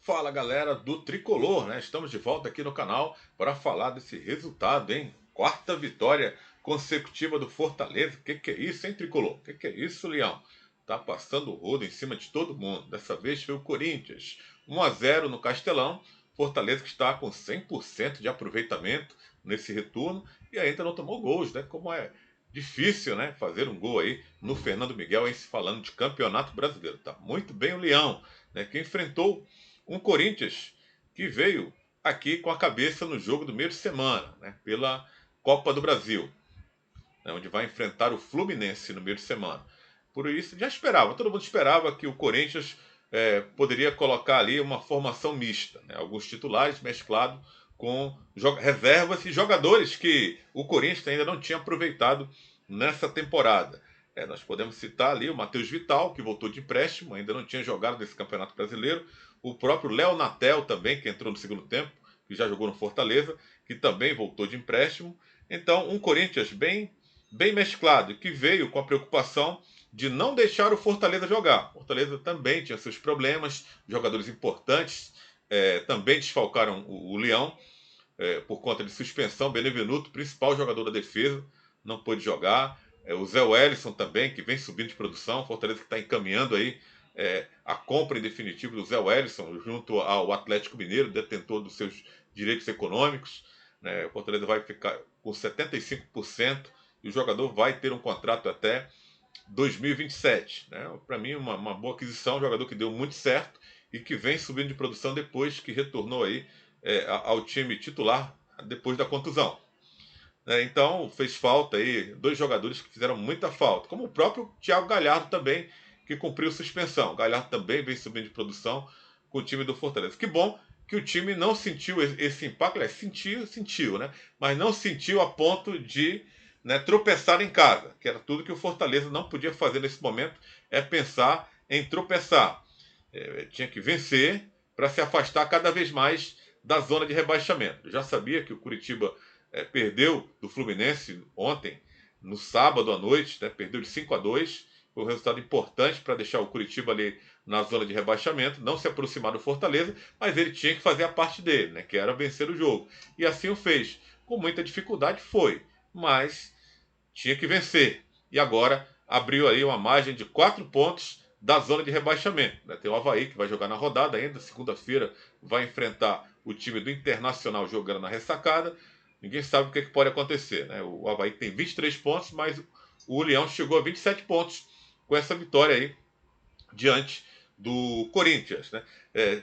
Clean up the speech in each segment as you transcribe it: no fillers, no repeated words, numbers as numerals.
Fala galera do Tricolor, né? Estamos de volta aqui no canal para falar desse resultado, hein? Quarta vitória consecutiva do Fortaleza. Que é isso, hein, Tricolor? Que é isso, Leão? Tá passando o rodo em cima de todo mundo. Dessa vez foi o Corinthians. 1-0 no Castelão. Fortaleza que está com 100% de aproveitamento nesse retorno e ainda não tomou gols, né? Como é difícil, né? Fazer um gol aí no Fernando Miguel, em se falando de Campeonato Brasileiro. Tá muito bem o Leão, né? Que enfrentou um Corinthians que veio aqui com a cabeça no jogo do meio de semana, né, pela Copa do Brasil, né, onde vai enfrentar o Fluminense no meio de semana. Por isso, já esperava, todo mundo esperava que o Corinthians poderia colocar ali uma formação mista, né, alguns titulares mesclados com reservas e jogadores que o Corinthians ainda não tinha aproveitado nessa temporada. Nós podemos citar ali o Matheus Vital, que voltou de empréstimo, ainda não tinha jogado nesse Campeonato Brasileiro. O próprio Léo Natel também, que entrou no segundo tempo, que já jogou no Fortaleza, que também voltou de empréstimo. Então, um Corinthians bem mesclado, que veio com a preocupação de não deixar o Fortaleza jogar. O Fortaleza também tinha seus problemas, jogadores importantes também desfalcaram o Leão por conta de suspensão. Benevenuto, principal jogador da defesa, não pôde jogar. O Zé Wellison também, que vem subindo de produção. Fortaleza que está encaminhando aí a compra em definitivo do Zé Wellison junto ao Atlético Mineiro, detentor dos seus direitos econômicos. Né? O Fortaleza vai ficar com 75% e o jogador vai ter um contrato até 2027. Né? Para mim, uma boa aquisição, um jogador que deu muito certo e que vem subindo de produção depois que retornou aí ao time titular depois da contusão. Então fez falta aí dois jogadores que fizeram muita falta, como o próprio Thiago Galhardo também, que cumpriu suspensão. O Galhardo também vem subindo de produção com o time do Fortaleza. Que bom que o time não sentiu esse impacto, sentiu, né? Mas não sentiu a ponto de, né, tropeçar em casa, que era tudo que o Fortaleza não podia fazer nesse momento, é pensar em tropeçar. Tinha que vencer para se afastar cada vez mais da zona de rebaixamento. Eu já sabia que o Curitiba perdeu do Fluminense ontem, no sábado à noite, né, perdeu de 5-2. Foi um resultado importante para deixar o Curitiba ali na zona de rebaixamento, não se aproximar do Fortaleza, mas ele tinha que fazer a parte dele, né, que era vencer o jogo. E assim o fez. Com muita dificuldade foi, mas tinha que vencer. E agora abriu aí uma margem de 4 pontos da zona de rebaixamento. Né? Tem o Avaí que vai jogar na rodada ainda, segunda-feira vai enfrentar o time do Internacional jogando na ressacada. Ninguém sabe o que pode acontecer. Né? O Avaí tem 23 pontos, mas o Leão chegou a 27 pontos com essa vitória aí diante do Corinthians. Né?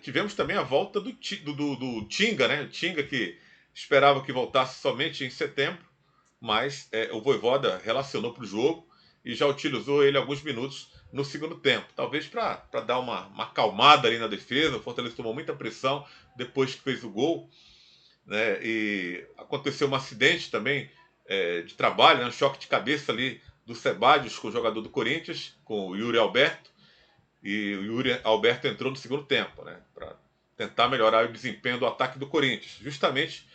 Tivemos também a volta do Tinga, né? O Tinga que esperava que voltasse somente em setembro, mas o Vojvoda relacionou para o jogo e já utilizou ele alguns minutos no segundo tempo. Talvez para dar uma acalmada ali na defesa. O Fortaleza tomou muita pressão depois que fez o gol. Né? E aconteceu um acidente também de trabalho, né? Um choque de cabeça ali do Sebadios com o jogador do Corinthians, com o Yuri Alberto. E o Yuri Alberto entrou no segundo tempo, né? Para tentar melhorar o desempenho do ataque do Corinthians. Justamente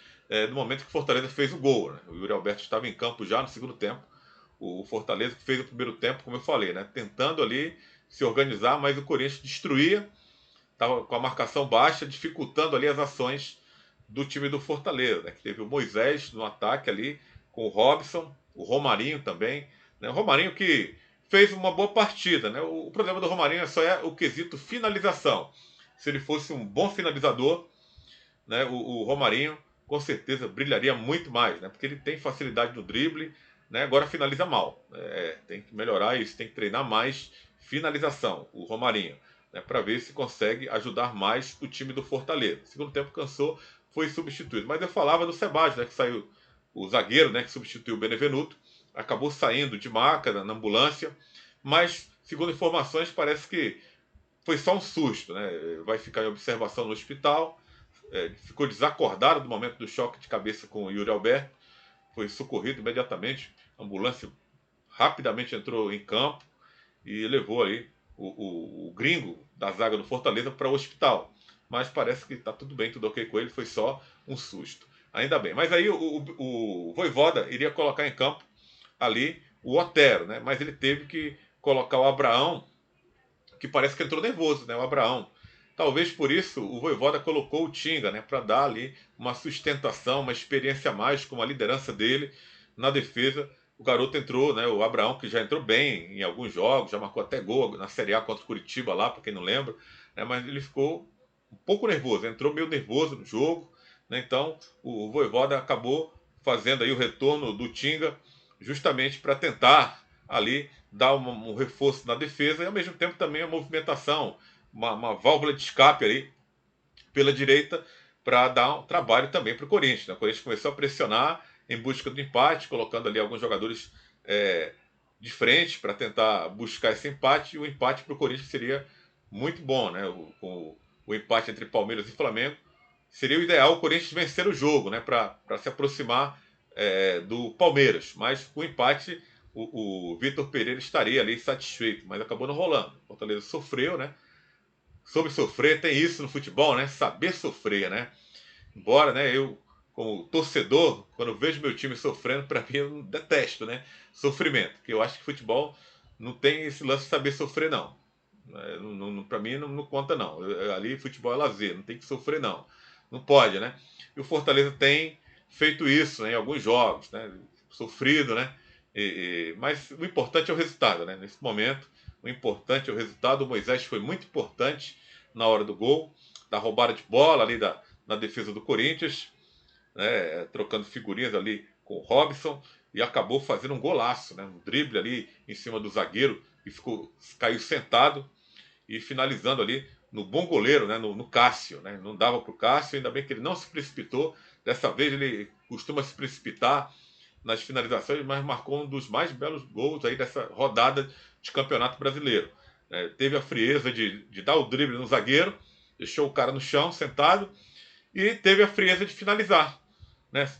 no momento que o Fortaleza fez o gol. Né? O Yuri Alberto estava em campo já no segundo tempo. O Fortaleza que fez o primeiro tempo, como eu falei, né? Tentando ali se organizar, mas o Corinthians destruía, estava com a marcação baixa, dificultando ali as ações do time do Fortaleza. Né? Que teve o Moisés no ataque ali, com o Robson, o Romarinho também. Né? O Romarinho que fez uma boa partida. Né? O problema do Romarinho só é o quesito finalização. Se ele fosse um bom finalizador, né, o Romarinho com certeza brilharia muito mais, né, porque ele tem facilidade no drible, né, agora finaliza mal. Tem que melhorar isso, tem que treinar mais finalização, o Romarinho, né, para ver se consegue ajudar mais o time do Fortaleza. Segundo tempo cansou, foi substituído. Mas eu falava do Sebadios, né, que saiu o zagueiro, né, que substituiu o Benevenuto, acabou saindo de maca na ambulância, mas segundo informações parece que foi só um susto, né? Vai ficar em observação no hospital. Ficou desacordado no momento do choque de cabeça com o Yuri Alberto, foi socorrido imediatamente, a ambulância rapidamente entrou em campo e levou aí o gringo da zaga do Fortaleza para o hospital. Mas parece que está tudo bem, tudo ok com ele, foi só um susto. Ainda bem. Mas aí o Vojvoda iria colocar em campo ali o Otero, né? Mas ele teve que colocar o Abraão, que parece que entrou nervoso, né? O Abraão talvez por isso o Vojvoda colocou o Tinga, né, para dar ali uma sustentação, uma experiência a mais com a liderança dele na defesa. O garoto entrou, né, o Abraão, que já entrou bem em alguns jogos, já marcou até gol na Série A contra o Curitiba lá, para quem não lembra, né, mas ele ficou um pouco nervoso, entrou meio nervoso no jogo, né, então o Vojvoda acabou fazendo aí o retorno do Tinga justamente para tentar ali dar um reforço na defesa e ao mesmo tempo também a movimentação, uma válvula de escape aí pela direita para dar um trabalho também para o Corinthians, né? O Corinthians começou a pressionar em busca do empate, colocando ali alguns jogadores de frente para tentar buscar esse empate, e o empate para o Corinthians seria muito bom, né? O empate entre Palmeiras e Flamengo seria o ideal, o Corinthians vencer o jogo, né? Para se aproximar do Palmeiras, mas com o empate o Vitor Pereira estaria ali satisfeito, mas acabou não rolando. O Fortaleza sofreu, né? Sobre sofrer, tem isso no futebol, né? Saber sofrer, né? Embora, né, eu, como torcedor, quando eu vejo meu time sofrendo, para mim eu detesto, né? Sofrimento. Porque eu acho que futebol não tem esse lance de saber sofrer, não. Para mim não conta, não. Ali futebol é lazer, não tem que sofrer, não. Não pode, né? E o Fortaleza tem feito isso, né, em alguns jogos, né? Sofrido, né? Mas o importante é o resultado, né? Nesse momento, o importante é o resultado. O Moisés foi muito importante na hora do gol, da roubada de bola ali na defesa do Corinthians, né? Trocando figurinhas ali com o Robson e acabou fazendo um golaço, né? Um drible ali em cima do zagueiro e caiu sentado e finalizando ali no bom goleiro, né? No Cássio, né? Não dava para o Cássio, ainda bem que ele não se precipitou. Dessa vez ele costuma se precipitar nas finalizações, mas marcou um dos mais belos gols aí dessa rodada de Campeonato Brasileiro. Teve a frieza de dar o drible no zagueiro, deixou o cara no chão, sentado, e teve a frieza de finalizar. Né?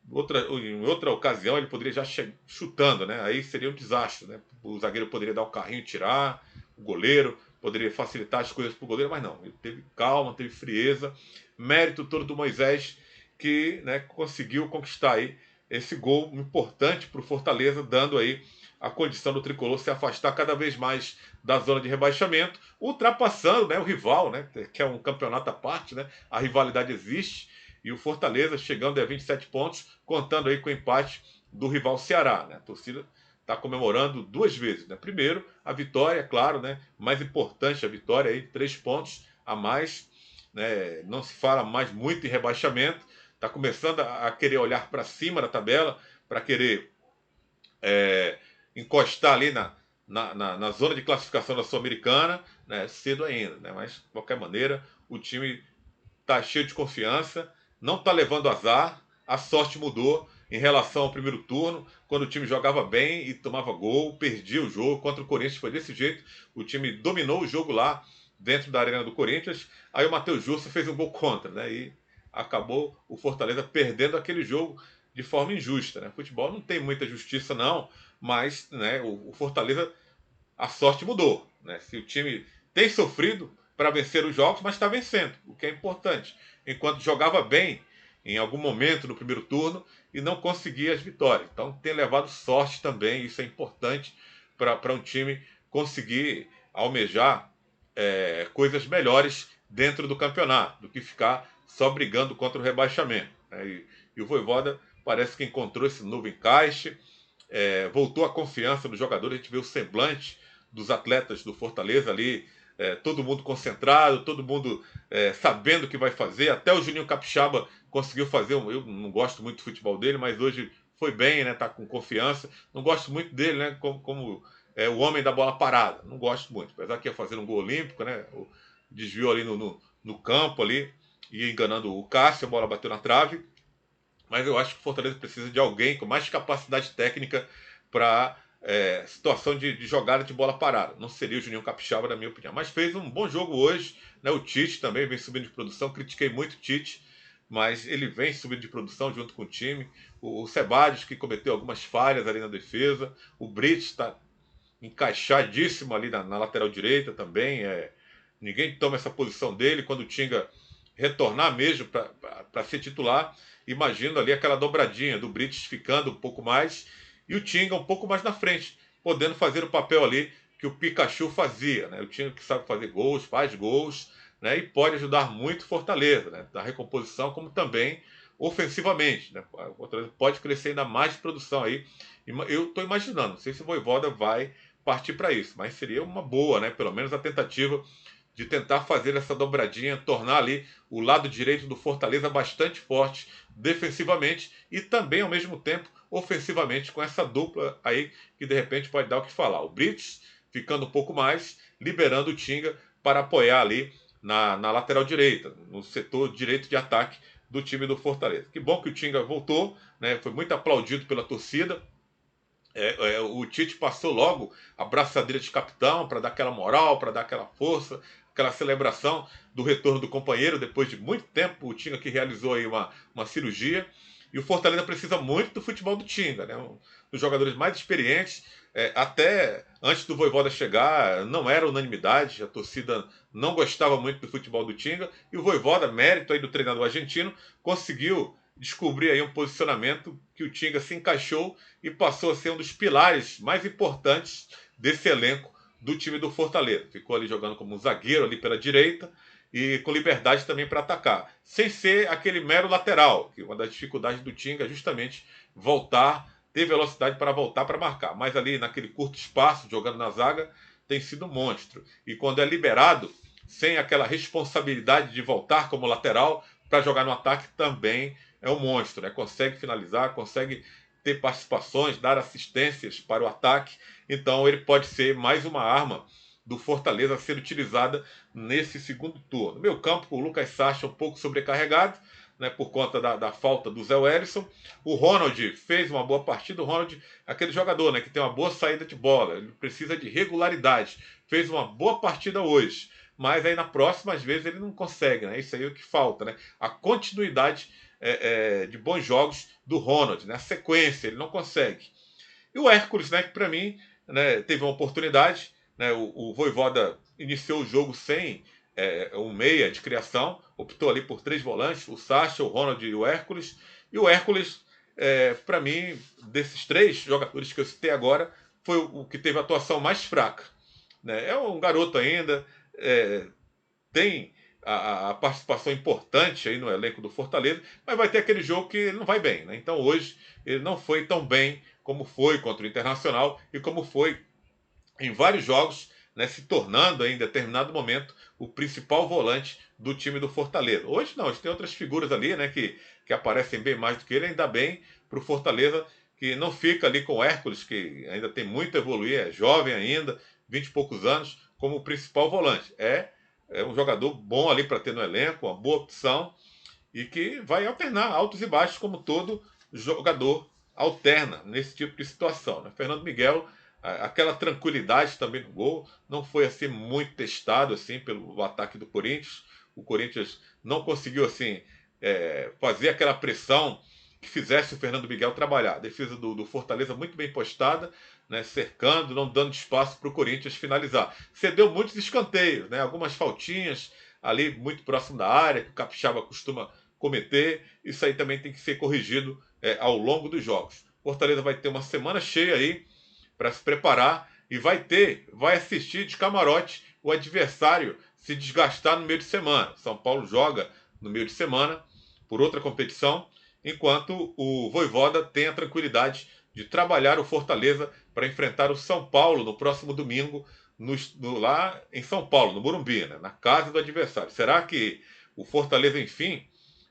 Em outra ocasião ele poderia já chutando, né? Aí seria um desastre. Né? O zagueiro poderia dar o carrinho e tirar, o goleiro poderia facilitar as coisas para o goleiro, mas não. Ele teve calma, teve frieza, mérito todo do Moisés, que, né, conseguiu conquistar aí esse gol importante para o Fortaleza, dando aí a condição do tricolor se afastar cada vez mais da zona de rebaixamento, ultrapassando, né, o rival, né, que é um campeonato à parte, né, a rivalidade existe, e o Fortaleza chegando a 27 pontos, contando aí com o empate do rival Ceará. Né, a torcida está comemorando duas vezes. Né? Primeiro, a vitória, claro, né, mais importante a vitória, aí, 3 pontos a mais, né, não se fala mais muito em rebaixamento, está começando a querer olhar para cima da tabela, para querer encostar ali na zona de classificação da Sul-Americana, né, cedo ainda. Né, mas, de qualquer maneira, o time está cheio de confiança, não está levando azar, a sorte mudou em relação ao primeiro turno, quando o time jogava bem e tomava gol, perdia o jogo. Contra o Corinthians foi desse jeito, o time dominou o jogo lá dentro da arena do Corinthians, aí o Matheus Jussa fez um gol contra, né, e acabou o Fortaleza perdendo aquele jogo de forma injusta. Né? Futebol não tem muita justiça não, mas, né, o Fortaleza, a sorte mudou. Né? Se o time tem sofrido para vencer os jogos, mas está vencendo, o que é importante. Enquanto jogava bem em algum momento no primeiro turno e não conseguia as vitórias. Então tem levado sorte também, isso é importante para um time conseguir almejar coisas melhores dentro do campeonato, do que ficar só brigando contra o rebaixamento. Né? E o Vojvoda parece que encontrou esse novo encaixe, voltou a confiança dos jogadores, a gente vê o semblante dos atletas do Fortaleza ali, todo mundo concentrado, todo mundo sabendo o que vai fazer, até o Juninho Capixaba conseguiu fazer, eu não gosto muito do futebol dele, mas hoje foi bem, né, tá com confiança, não gosto muito dele, né, como o homem da bola parada, não gosto muito, apesar que ia fazer um gol olímpico, né, desviou ali no campo ali, e enganando o Cássio, a bola bateu na trave, mas eu acho que o Fortaleza precisa de alguém com mais capacidade técnica para situação de jogada de bola parada. Não seria o Juninho Capixaba, na minha opinião. Mas fez um bom jogo hoje. Né? O Tite também vem subindo de produção. Critiquei muito o Tite, mas ele vem subindo de produção junto com o time. O Sebadios, que cometeu algumas falhas ali na defesa. O Brits está encaixadíssimo ali na lateral direita também. Ninguém toma essa posição dele. Quando o Tinga retornar mesmo para ser titular, imagino ali aquela dobradinha do Brits ficando um pouco mais e o Tinga um pouco mais na frente, podendo fazer o papel ali que o Pikachu fazia, né? O Tinga que sabe fazer gols, faz gols, né? E pode ajudar muito o Fortaleza, né? Na recomposição, como também ofensivamente, né? O Fortaleza pode crescer ainda mais de produção aí. Eu estou imaginando, não sei se o Vojvoda vai partir para isso, mas seria uma boa, né? Pelo menos a tentativa de tentar fazer essa dobradinha, tornar ali o lado direito do Fortaleza bastante forte defensivamente e também, ao mesmo tempo, ofensivamente, com essa dupla aí que de repente pode dar o que falar. O Brits ficando um pouco mais, liberando o Tinga para apoiar ali na lateral direita, no setor direito de ataque do time do Fortaleza. Que bom que o Tinga voltou, né? Foi muito aplaudido pela torcida. O Tite passou logo a braçadeira de capitão para dar aquela moral, para dar aquela força, aquela celebração do retorno do companheiro depois de muito tempo. O Tinga que realizou aí uma cirurgia. E o Fortaleza precisa muito do futebol do Tinga, né? Um dos jogadores mais experientes. Até antes do Vojvoda chegar, não era unanimidade, a torcida não gostava muito do futebol do Tinga. E o Vojvoda, mérito aí do treinador argentino, conseguiu descobrir aí um posicionamento que o Tinga se encaixou e passou a ser um dos pilares mais importantes desse elenco do time do Fortaleza. Ficou ali jogando como um zagueiro ali pela direita e com liberdade também para atacar, sem ser aquele mero lateral, que uma das dificuldades do Tinga é justamente voltar, ter velocidade para voltar para marcar. Mas ali naquele curto espaço, jogando na zaga, tem sido um monstro. E quando é liberado, sem aquela responsabilidade de voltar como lateral para jogar no ataque, também é um monstro, né? Consegue finalizar, consegue ter participações, dar assistências para o ataque. Então ele pode ser mais uma arma do Fortaleza a ser utilizada nesse segundo turno. Meu campo, o Lucas Sacha um pouco sobrecarregado, né, por conta da falta do Zé Wellison. O Ronald fez uma boa partida. O Ronald é aquele jogador, né, que tem uma boa saída de bola. Ele precisa de regularidade. Fez uma boa partida hoje. Mas aí na próxima, às vezes, ele não consegue. Né? Isso aí é o que falta. Né? A continuidade de bons jogos do Ronald, né? A sequência, ele não consegue. E o Hércules, né, que para mim, né, teve uma oportunidade, né, o Vojvoda iniciou o jogo sem um meia de criação, optou ali por 3 volantes, o Sacha, o Ronald e o Hércules. E o Hércules, para mim, desses 3 jogadores que eu citei agora, foi o que teve a atuação mais fraca. Né? É um garoto ainda, tem a participação importante aí no elenco do Fortaleza, mas vai ter aquele jogo que ele não vai bem. Né? Então hoje ele não foi tão bem como foi contra o Internacional e como foi em vários jogos, né, se tornando em determinado momento o principal volante do time do Fortaleza. Hoje não, hoje tem outras figuras ali, né, que aparecem bem mais do que ele, ainda bem para o Fortaleza que não fica ali com o Hércules, que ainda tem muito a evoluir, é jovem ainda, 20 e poucos anos, como o principal volante. É um jogador bom ali para ter no elenco, uma boa opção, e que vai alternar altos e baixos, como todo jogador alterna nesse tipo de situação. Né? Fernando Miguel, aquela tranquilidade também no gol, não foi assim muito testado assim pelo ataque do Corinthians. O Corinthians não conseguiu assim fazer aquela pressão que fizesse o Fernando Miguel trabalhar. A defesa do Fortaleza muito bem postada, né, cercando, não dando espaço para o Corinthians finalizar. Cedeu muitos escanteios, né, algumas faltinhas ali muito próximo da área, que o Capixaba costuma cometer. Isso aí também tem que ser corrigido ao longo dos jogos. Fortaleza vai ter uma semana cheia aí para se preparar e vai assistir de camarote o adversário se desgastar no meio de semana. São Paulo joga no meio de semana por outra competição, enquanto o Vojvoda tem a tranquilidade de trabalhar o Fortaleza para enfrentar o São Paulo no próximo domingo, lá em São Paulo, no Morumbi, né, na casa do adversário. Será que o Fortaleza, enfim,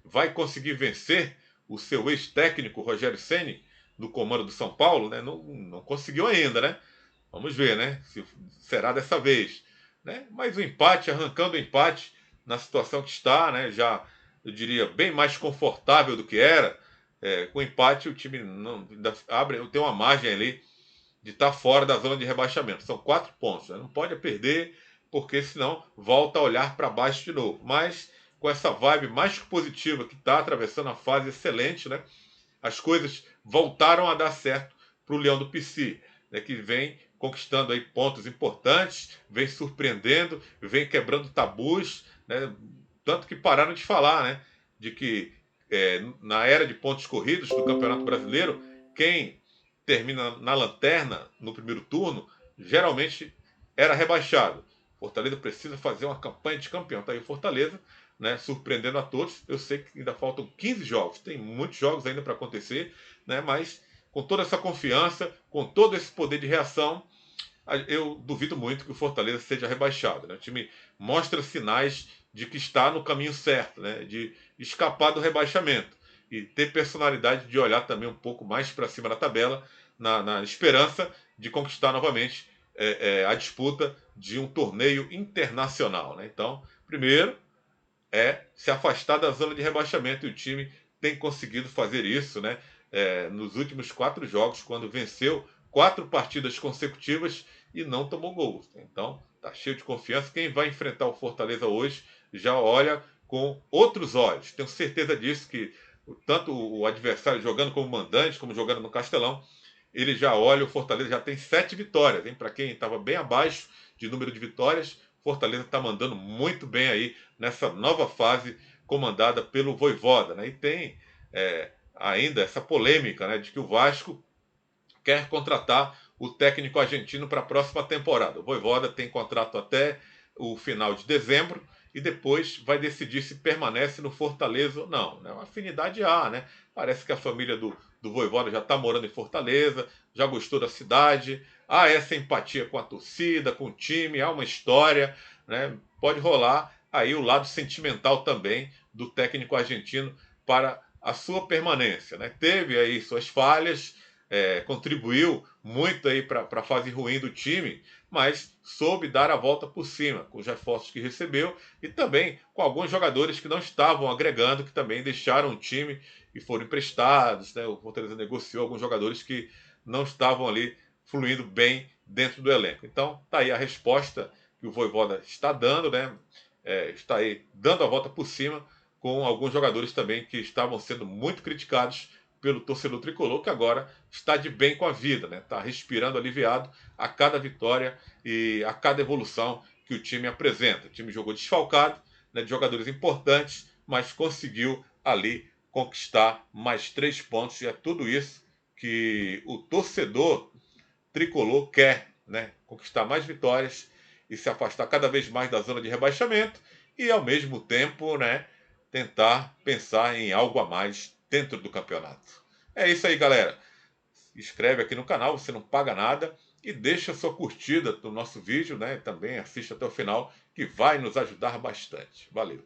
vai conseguir vencer o seu ex-técnico Rogério Ceni no comando do São Paulo? Né? Não conseguiu ainda, né? Vamos ver, né? Se será dessa vez. Né? Mas o empate, arrancando o empate na situação que está, né? Já, eu diria, bem mais confortável do que era. Com o empate, o time não tem uma margem ali de estar fora da zona de rebaixamento. São 4 pontos. Né? Não pode perder, porque senão volta a olhar para baixo de novo. Mas com essa vibe mais positiva que está atravessando a fase excelente, né? As coisas voltaram a dar certo para o Leão do Pici, né? Que vem conquistando aí pontos importantes, vem surpreendendo, vem quebrando tabus, né? Tanto que pararam de falar, né? De que na era de pontos corridos do Campeonato Brasileiro, quem termina na lanterna no primeiro turno, geralmente era rebaixado. Fortaleza precisa fazer uma campanha de campeão. Tá aí o Fortaleza, né, surpreendendo a todos. Eu sei que ainda faltam 15 jogos, tem muitos jogos ainda para acontecer, né, mas com toda essa confiança, com todo esse poder de reação, eu duvido muito que o Fortaleza seja rebaixado. Né? O time mostra sinais de que está no caminho certo, né? De escapar do rebaixamento e ter personalidade de olhar também um pouco mais para cima da tabela, na esperança de conquistar novamente a disputa de um torneio internacional. Né? Então, primeiro é se afastar da zona de rebaixamento e o time tem conseguido fazer isso, né? Nos últimos 4 jogos, quando venceu 4 partidas consecutivas e não tomou gols. Então, tá cheio de confiança. Quem vai enfrentar o Fortaleza hoje já olha com outros olhos. Tenho certeza disso, que tanto o adversário jogando como mandante, como jogando no Castelão, ele já olha, o Fortaleza já tem 7 vitórias. Para quem estava bem abaixo de número de vitórias, Fortaleza está mandando muito bem aí nessa nova fase comandada pelo Vojvoda. Né? E tem ainda essa polêmica, né, de que o Vasco quer contratar o técnico argentino para a próxima temporada. O Vojvoda tem contrato até o final de dezembro e depois vai decidir se permanece no Fortaleza ou não. Né? Uma afinidade há, né? Parece que a família do Vojvoda já está morando em Fortaleza, já gostou da cidade, há essa empatia com a torcida, com o time, há uma história, né? Pode rolar aí o lado sentimental também do técnico argentino para a sua permanência. Né? Teve aí suas falhas, contribuiu muito aí para a fase ruim do time, mas soube dar a volta por cima com os reforços que recebeu e também com alguns jogadores que não estavam agregando, que também deixaram o time e foram emprestados. Né? O Fortaleza negociou alguns jogadores que não estavam ali fluindo bem dentro do elenco. Então, tá aí a resposta que o Vojvoda está dando, né? Está aí dando a volta por cima com alguns jogadores também que estavam sendo muito criticados pelo torcedor tricolor, que agora está de bem com a vida, né? Está respirando aliviado a cada vitória e a cada evolução que o time apresenta. O time jogou desfalcado, né, de jogadores importantes, mas conseguiu ali conquistar mais 3 pontos, e é tudo isso que o torcedor tricolor quer, né? Conquistar mais vitórias e se afastar cada vez mais da zona de rebaixamento e, ao mesmo tempo, né, tentar pensar em algo a mais dentro do campeonato. É isso aí, galera. Se inscreve aqui no canal, você não paga nada, e deixa sua curtida no nosso vídeo, né? Também assista até o final, que vai nos ajudar bastante. Valeu!